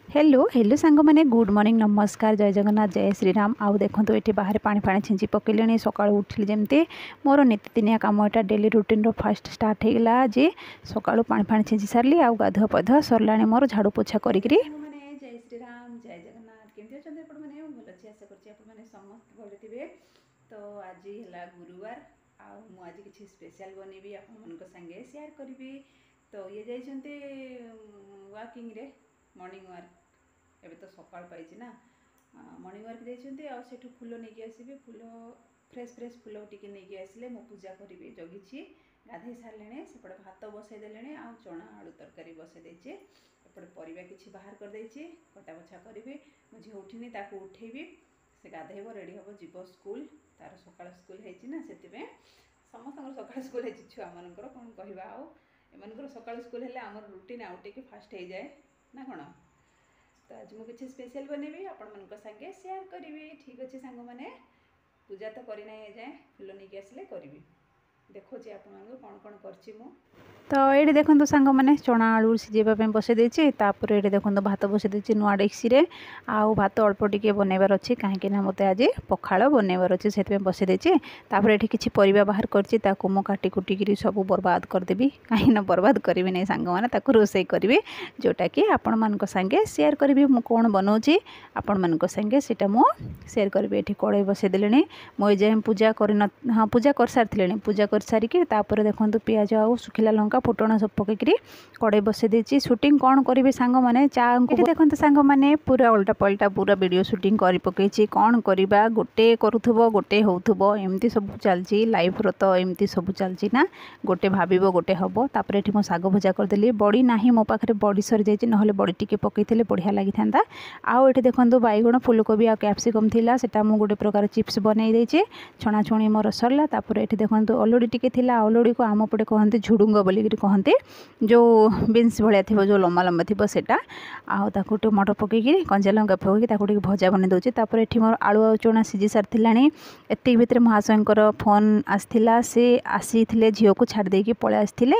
Hello hello सांग मैंने good morning नमस्कार जय जगन्नाथ जय श्रीराम आउ देखो ये बाहर पानी पानी छिंची पकड़े सका उठिली जमी मोर नीतिदिनिया कम यहाँ डेली रुटीन फास्ट स्टार्ट होगा आज सका पानी पानी छिंची सारे आउ गाधुआ पधुआ सरला मोर झाड़ू पोछा करी जय श्रीराम जय जगन्नाथ केमती अच्छा मैंने भल अच्छे आशा कर समस्त भले थे। तो आज है गुरुवार आज किसी स्पेशल बनैबी आप संगे शेयर करी। तो ये जाइए वाकिंग रे मॉर्निंग वार्क एवं तो सकाल पाई ना मॉर्निंग वार्क जाइए फूल नहीं आसबि फूल फ्रेश फ्रेश फूल टी नहीं आसिले मो पूजा करी जगी गाधे सारे सेपटे भात बसईदे आ चना आलू तरकारी बसईदे एपटे परिवा किसी बाहर करदे कटा बछा करी मो झी उठिनी उठेबी से गाधेब रेडी हम जीव स्कूल तार सका स्कूल होना से समस्त सका स्कूल छुआ मानकर कौन कहवा आम सका स्कूल है आम रुटीन आउ टे फास्ट हो जाए ना कौन। तो आज मुझे किसी स्पेशल बनैबी आपण मन संगे शेयर करी। ठीक अच्छे सांग मैंने पूजा तो करना जाए फूल नहीं आसिले करी देखो कौन कौन कर। तो ये देखो सांग मैंने चना आलू सीझेवाई बसई देती ये देखो भात बसई देती नुआ डेक्सी आउ भात अल्प टिके बनइबार अच्छी कहीं मत आज पखाड़ बनइबार अच्छे से बसई देती ये किसी परिवा बाहर कर काटी कुटिकी सब बर्बाद करदेवी कहीं बर्बाद करी नहीं सांग मैंने रोसे करी जोटा कि आपण मान संगे शेयर करी मु कौन बनाऊँगी आपण मान संगे सीटा मु शेयर करी। ये कड़े बसई देले मुझे जाए पूजा कर हाँ पूजा कर सारी पूजा कर सारिकी देखो पियाज आउ सुखिला लंका फुटण सब पकईकरी कड़े बसई देती शूटिंग कौन करी सांग मैंने चा देखो सांग मैंने पूरा उल्टा पल्टा पूरा वीडियो शूटिंग कर पकई कौन करवा गोटे करुथुब गोटे होथुब एमती सब चलती लाइफ रो तो एमती सब चलती ना गोटे भाव गोटे हम तापर ये मो साग भजा करदेली बड़ी ना मो पाखे बड़ी सरी जाइए ना बड़ी टी पकई बढ़िया लगी था। आउ ये देखो बैगण फुलकोबी आ कैप्सिकम थिला सेटा मु गोटे प्रकार चिप्स बनई देचे छणाछुणी मोर सरला तापर ये देखो अलुड़ी टी थिला अलुड़ी को आम पटे कहते झुडुंग बोली कहते जो बीन्स भाया थी जो लंबा लंबा थी सेटा आउ टमाटर पकईकि कंचा लंका पकईकि भजा बन दूसरी तापर ये मोर आलू आ चना सीझी सारी एति भितर महाशयकर फोन आसला सी आसी झील को छाड़देकी पलि आसते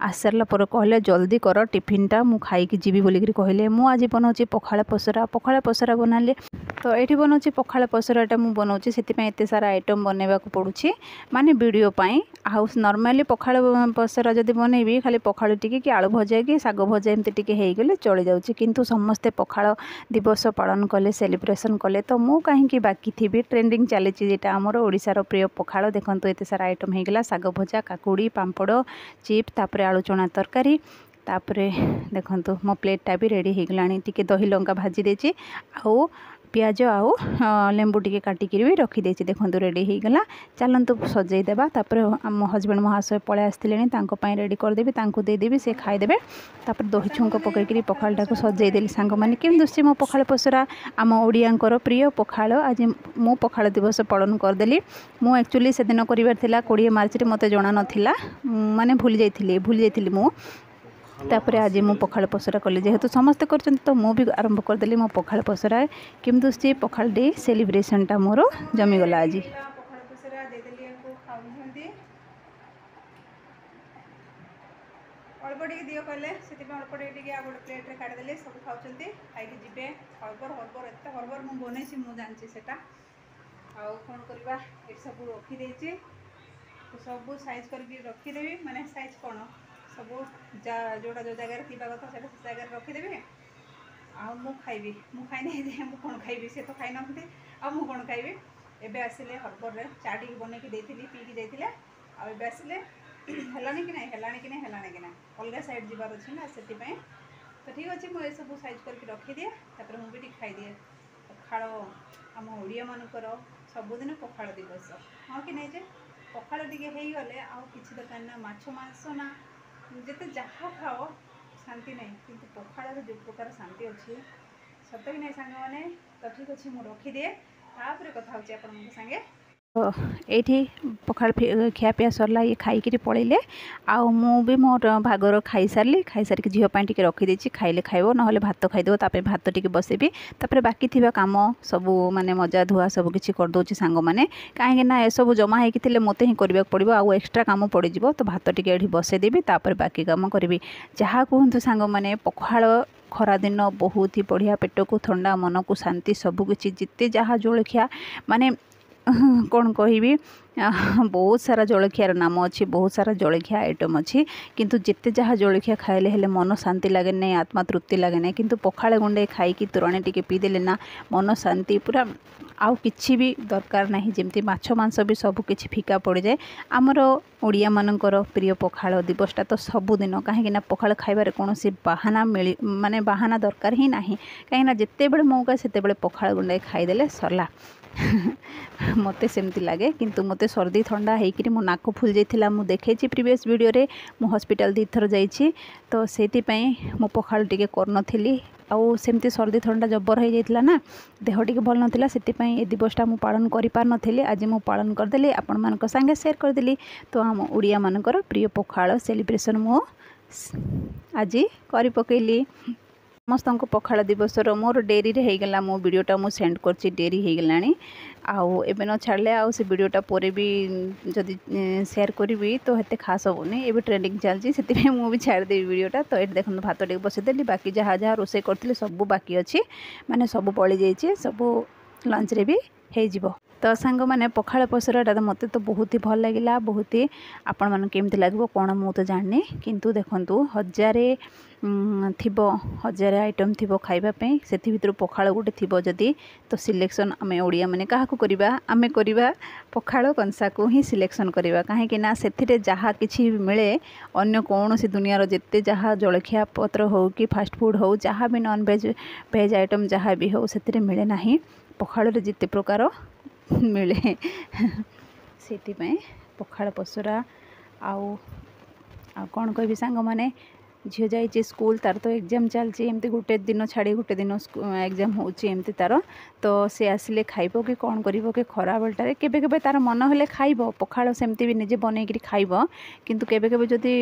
आस सारा पर कहले जल्दी कर टिफिनटा मु खाई जीवी बोलिकी कहले मु आज बनाऊँगी पखाड़ पसरा बनाले। तो ये बनाऊँगी पखाड़ पसराटा मुझे बनाऊँगी से सारा आइटम बनवा पड़ूँ माने वीडियो पाई आउ नॉर्मली पखाड़ पसरा जब बनैबी खाली पखाड़ टिके कि आलू भजा कि साग भजा एमती टिके होगले चली जाऊँगी किंतु समस्ते पखाड़ दिवस पालन कले सेलिब्रेशन कले तो मु कहीं बाकी थी ट्रेंडिंग चली जेटा आमर ओडिशार प्रिय पखाड़ देखो ये सारा आइटम होगला साग भजा काकुड़ी पांपड़ चिप्स तापर आलू चना तरकारी तापरे देखो मो प्लेटा भी रेडी होगला टी दही लंका भाजी देची आउ पियाज आउ लेंबू टी काटिकी भी रखीदे देखो रेडी होगला चलतु सजेदेबा तापर मो हजबैंड महाशय पलि आसते रेडी करदेवी देदेवी से खाईदे तापर दही छुंक पकईकि पखाड़ा को सजेदेली सांग मैंने केमी दुष्टि मो पखाड़ पसरा आम ओडियांकर प्रिय पखाड़ आज मु पखाड़ दिवस पालन करदेली मु एक्चुअली से दिन कर 20 मार्च मत जना नाला माने भूली जाइली मु तापर आज मु पखाड़ पसरा कली जेहेतु समस्ते कर तो मु भी आरंभ करदेली मो पखाड़ पसरा केमी दुष्टि पखाड़ डे सेलिब्रेशनटा मोर जमीगला आज अल्प टे दियो कहले से अल्प टे आ गोटे प्लेट रे काटिदेले सब खाऊँ खाई जी हरबर हरबर एत हरबर मुझे बनई मुझे जानची से कौन करवा ये सब रखीदे तो सब साइज करके रखीदेवी माने साइज कौन सब जोड़ा जो जगह थी कथा से जगह रखीदेवी आउ खाइबी मु खाई नहीं मु कौन खाइबी से तो खाई नथी आ मु कौन खाइबी एबे आसिले हरबर रे चा टी बनईकी देथिली पीकी जाइथिले आ एबे आसिले हेलानी कि ना अलग साइड जीवार अच्छे ना से तो ठीक अच्छे मुझे सब साइज करके रखीदिए तापर मुझे भी खाईदिए पखाड़ आम ओडिया मानकर सबुदिन पखाड़ दिवस हाँ कि नहीं जे पखाड़ टिके गले आउ किसी दरकार ना माछ मांस ना जिते जहाँ खाओ शांति नहीं किंतु पखाड़ जो प्रकार शांति अच्छी सत कि नहीं सांग मैंने तो ठीक अच्छे मुझे रखीदिए तापर कथा होची आपन संगे। तो ये पखाड़ खियापिया सरला ये खाई पलैले आउ मु भी मोर भागर खाई सारी झीपाई टी रखीदे खाइले खाइब ना भात खाईदेव तापर भात टी बसेबी तापर बाकी थी कम सब माने मजा धुआ सब किसी करदे सांग मैंने कहीं ए सब जमा होती मत ही करने पड़ो आउ एक्सट्रा कम पड़ तो भात टी बसईदेवी तापर बाकी कम करी जहाँ कहतु सांग मैंने पखाड़ खरा दिन बहुत ही बढ़िया पेट को ठंडा मन को शांति सबकि जिते जहाँ जलखिया माने कौन कहि बहुत सारा जलखियार नाम अच्छी बहुत सारा जलखिया आइटम अच्छी किंतु जिते जहाँ जलखिया खाइले हेले मन शांति लगे नहीं आत्मा तृप्ति लगे नहीं किंतु पखाल गुंडे खाई तोराणी टिके पीदेले ना मन शांति पूरा आउ किछि भी दरकार नहीं जमती माछ मांस भी सब किछि फीका पड़ जाए आमर ओडिया मानकर प्रिय पखाल दिवसटा तो सबुदिन कहीं पखाल खाइबार कौन बाहाना मिली माने बाहाना दरकार ही नहीं कहीं जिते बड़े मौका से पखाल गुंडे खाईदेले सरला मते सेमती लगे किंतु मते सर्दी ठंडा होकर मो नाक फुल जाइथिला मु देखैछि प्रीवियस वीडियो रे मु हॉस्पिटल दी थर जाइछि तो सेति मु पखाल टिके करनथिली आउ सेमती सर्दी ठंडा जबर हो जाइथिला ना देह टिके भल नथिला सेति ए दिवसटा मु पालन करि पार नथिली आज मु पालन करदेली आपण मानक संगे शेयर करदेली तो आम ओडिया मानकर प्रिय पखाल सेलिब्रेशन मु आज करि पकेली समस्त पखाल दिवसर मोर डेरी रे होगला मो वीडियोटा मु सेंड करछि डेरी होगलानी आउ एबे न छाड़ले आउ से वीडियोटा पोरे भी जदि शेयर करी तो हेते खास होनी एबे ट्रेंडिंग चलछि सेति मु भी छाड़ देबी वीडियोटा तो एट देखन भात टे बसे देली बाकी जहाँ जहाँ रोसे करथिले सब बाकी अछि माने सब पड़ी जाइछि सब लंच रे भी हे जिवो तो सांग मैंने पखाल पसराटा तो मत तो बहुत ही भल लगे बहुत ही आपण मन केमती लगे कौन मु तो जानी किंतु देखंतु हजारे थिबो हजारे आइटम थिबो खाइबा से भितर पखाल गोटे थिबो जदि तो सिलेक्शन आमे ओडिया माने काहाकू करिबा आमे करिबा पखाल कंसा को ही सिलेक्शन करिबा काहे ना सेथिरे जहाँ किछि मिले अन्य कौन सी दुनियार जेते जहाँ जलखिया पत्र हो कि फास्ट फूड हो जहाँ भी नॉन वेज वेज आइटम जहाँ भी हो सेथिरे मिले नाही पखाल रे जिते प्रकार मिले से पखाल पसरा आउ कौन कह सांग मैंने झील जाइए स्कूल तार तो एग्जाम चलती एमती गोटे दिन छाड़ी गोटे दिन एग्जाम होमती तार तो सी आसिले खाइब कि कौन करिवो कि खरा बेलटारे केबे केबे तार मन हेले खाइब पखाल सेमती भी निजे बनईकरी खाइब किंतु केबे केबे जदि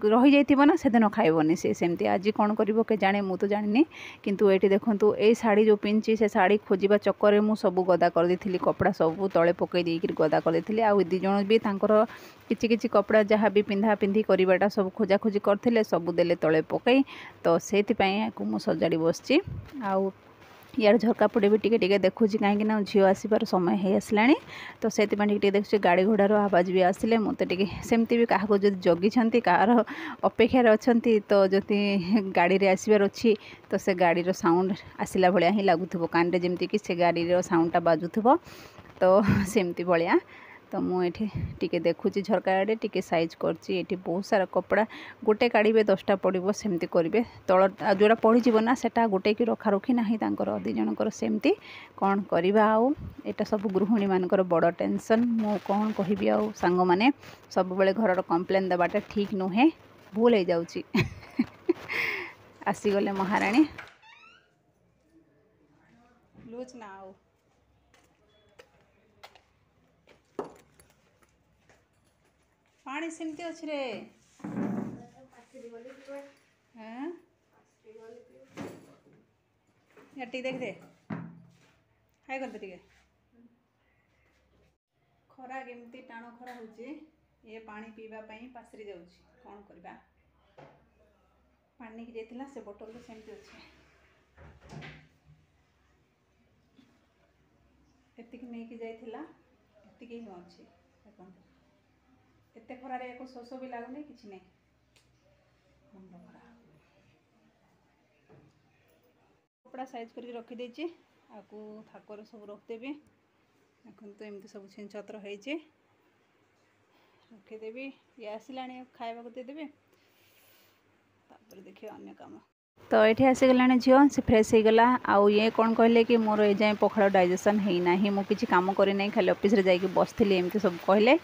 रही जाइथिबो ना सेदिन खाइबनी से सेमती आज कौन करिवो के जाने मु तो जानिनी किंतु एठी देखंतु ए साड़ी जो पिंची से साड़ी खोजिबा चक्कर मु सब गदा कर देथिली कपड़ा सब तळे पकई देइकरी गदा कर देथिली आ दी जण भी तांकर किछि किछि कपड़ा जहाँ भी पिंधा पिंधी करवाटा सब खोजा खोजी करथिले सब देले तळे पकई तो सेति को मु सजाड़ी बसची आउ यार झरका पड़े भी टिके देखुची कहीं झील आसबार समय हो आसलानी तो से देखुची गाड़ी घोड़ार आवाज भी आसिले मत सेमती भी क्या जगी कार अपेक्षार अच्छा तो जदि गाड़ी रे आसबार अच्छी तो से गाड़ी साउंड आसला भाया ही लगुव कान रे जमती कि से गाड़ी साउंडटा बाजुव तो सेमती भाया तो मुझे टिके देखुची झरका आड़े टिके साइज करती बहुत सारा कपड़ा गोटे काढ़े 10टा पड़ो सेमती करेंगे तल जोड़ा पड़ीज ना सेटा गोटे कि रखा रखी ना दी जनकर सेमती कौन करवा आउ एटा सब गृहिणी मानकर बड़ टेंशन मु कौन कहबी आउ सांग माने सब बेले घर कंप्लेन देवाटा ठीक नुहे भूल हो जाउची आसीगले महाराणी लूज ना आउ पानी सेमती अच्छे रे हाँ टी देख दे हाय कर दे खरा केमती टाण खरा होची ये पानी पीवा पई पासरी जाउची कौन करबा पानी की जाइथिला से बोतल तो सेमती अच्छे एतिक नहीं कि जाइथिला एतिक ही अच्छे देखो एते खरारे एको शोष भी लगुनि कि नहीं मुंड खरा कपड़ा साइज करके रखीदे आपको थाकर सब रखदेवी देखो तो एमती सब छिंचत्र हो रखीदेवी ये आसला खावा को देदेवी देखिए अन्य काम तो ये आसीगला झील से फ्रेश हो गला आउ ये कौन कहले कि मोर ए जाए पखाल डाइजेशन होना मु किसी काम करना खाली ऑफिस रे जाइए बसती एमती सब कहले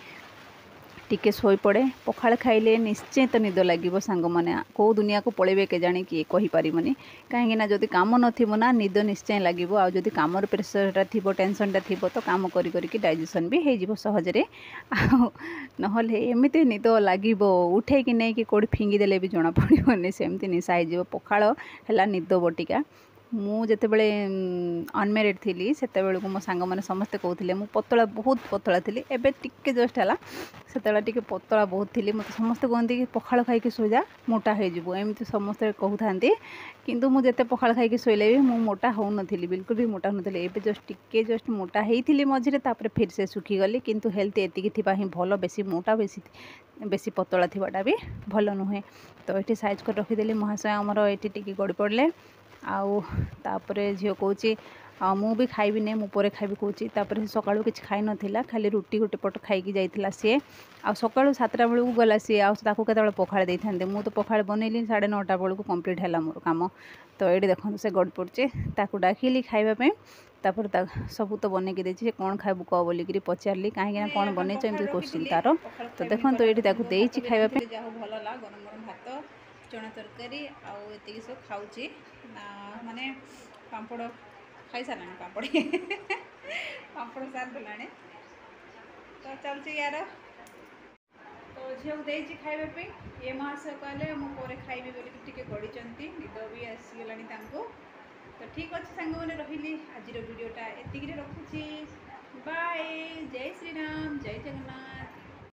टिके सोई पड़े पखाल खाइले निश्चय तो निद लगे सांग मैंने कौ दुनिया को पलैबे के जाने किए कहीपरनि कहीं जदि कम नथिबो ना निद निश्चय लगे आउ जदि काम प्रेसरटा थी टेंशनटा थी तो काम करी डाइजेशन भी हो सहजरे नहले एमती निद लगे उठे कि नहीं कि कौट फिंगी देले भी जना पड़ोनी सेमती निशा हो पखाल है निद बटिका ମୁଁ ଯେତେବେଳେ ଅନମ୍ୟାରେଡ୍ ଥିଲି ସେତେବେଳକୁ ମୋ ସାଙ୍ଗମାନେ ସମସ୍ତେ କହୁଥିଲେ ମୁଁ ପତଳା ବହୁତ ପତଳା ଥିଲି। ଏବେ ଟିକେ ଜଷ୍ଟ ହେଲା, ସେତେବେଳେ ଟିକେ ପତଳା ବହୁତ ଥିଲି। ମୋତେ ସମସ୍ତେ କୁହନ୍ତି କି ପଖାଳ ଖାଇକି ଶୋଇଯା ମୋଟା ହେଇଯିବୁ, ଏମିତି ସମସ୍ତେ କହୁଥାନ୍ତି। କିନ୍ତୁ ମୁଁ ଯେତେ ପଖାଳ ଖାଇକି ଶୋଇଲେ ବି ମୁଁ ମୋଟା ହେଉନଥିଲି, ବିଲକୁଲ ବି ମୋଟା ହେଉନଥିଲି। ଏବେ ଜଷ୍ଟ ମୋଟା ହେଇଥିଲି ମଝିରେ, ତାପରେ ଫିର ସେ ଶୁଖିଗଲି। କିନ୍ତୁ ହେଲ୍ଥ ଏତିକି ଥିବା ହିଁ ଭଲ, ବେଶୀ ମୋଟା ବେଶୀ ପତଳା ଥିବାଟା ବି ଭଲ ନୁହେଁ। ତ ଏଠି ସାଇଜ୍ କରି ରଖିଦେଲି। ମହାଶୟ ଆମର ଏଠି ଟିକେ ଗଡ଼ି ପଡ଼ିଲେ। ଆଉ ତାପରେ ଝିଅ କହୁଛି ମୁଁ ବି ଖାଇବିନି, ମୁଁ ପରେ ଖାଇବି କହୁଛି। ତାପରେ ସେ ସକାଳୁ କିଛି ଖାଇନଥିଲା, ଖାଲି ରୁଟି ଗୋଟେ ପଟ ଖାଇକି ଯାଇଥିଲା ସିଏ। ଆଉ ସକାଳୁ 7ଟା ବେଳକୁ ଗଲା ସିଏ, ଆଉ ତାକୁ କେତେବେଳେ ପଖାଳ ଦେଇଥାନ୍ତେ। ମୁଁ ତ ପଖାଳ ବନେଇଲି 9:30 ବେଳକୁ କମ୍ପ୍ଲିଟ୍ ହେଲା ମୋର କାମ। ତ ଏଇଠି ଦେଖନ୍ତୁ ସେ ଗଡ଼ି ପଡ଼ୁଛି, ତାକୁ ଡାକିଲି ଖାଇବା ପାଇଁ। ତାପରେ ସବୁ ତ ବନେଇକି ଦେଇଛି, ସେ କ'ଣ ଖାଇବୁ କହ ବୋଲିକିରି ପଚାରିଲି, କାହିଁକିନା କ'ଣ ବନେଇଛ ଏମିତି କୋଶ୍ଚିନ୍ ତାର। ତ ଦେଖନ୍ତୁ ଏଇଠି ତାକୁ ଦେଇଛି ଖାଇବା ପାଇଁ। ଯାହା ଭଲ ହେଲା, ଗରମ ଗରମ ଭାତ, ଚଣା ତରକାରୀ ଆଉ ଏତିକି ସବୁ ଖାଉଛି। ମାନେ ପାମ୍ପଡ଼ ଖାଇସାରିଲାଣି, ପାମ୍ପଡ଼ ସାରି ଦେଲାଣି। ତ ଚାଲିଛି ୟାର। ତ ଝିଅକୁ ଦେଇଛି ଖାଇବା ପାଇଁ। ଏ ମହାଶୟ କହିଲେ ମୁଁ ପରେ ଖାଇବି ବୋଲିକି ଟିକେ ଗଡ଼ିଛନ୍ତି, ନିଦ ବି ଆସିଗଲାଣି ତାଙ୍କୁ। ତ ଠିକ୍ ଅଛି ସାଙ୍ଗମାନେ, ରହିଲି। ଆଜିର ଭିଡ଼ିଓଟା ଏତିକିରେ ରଖୁଛି। ବାଏ, ଜୟ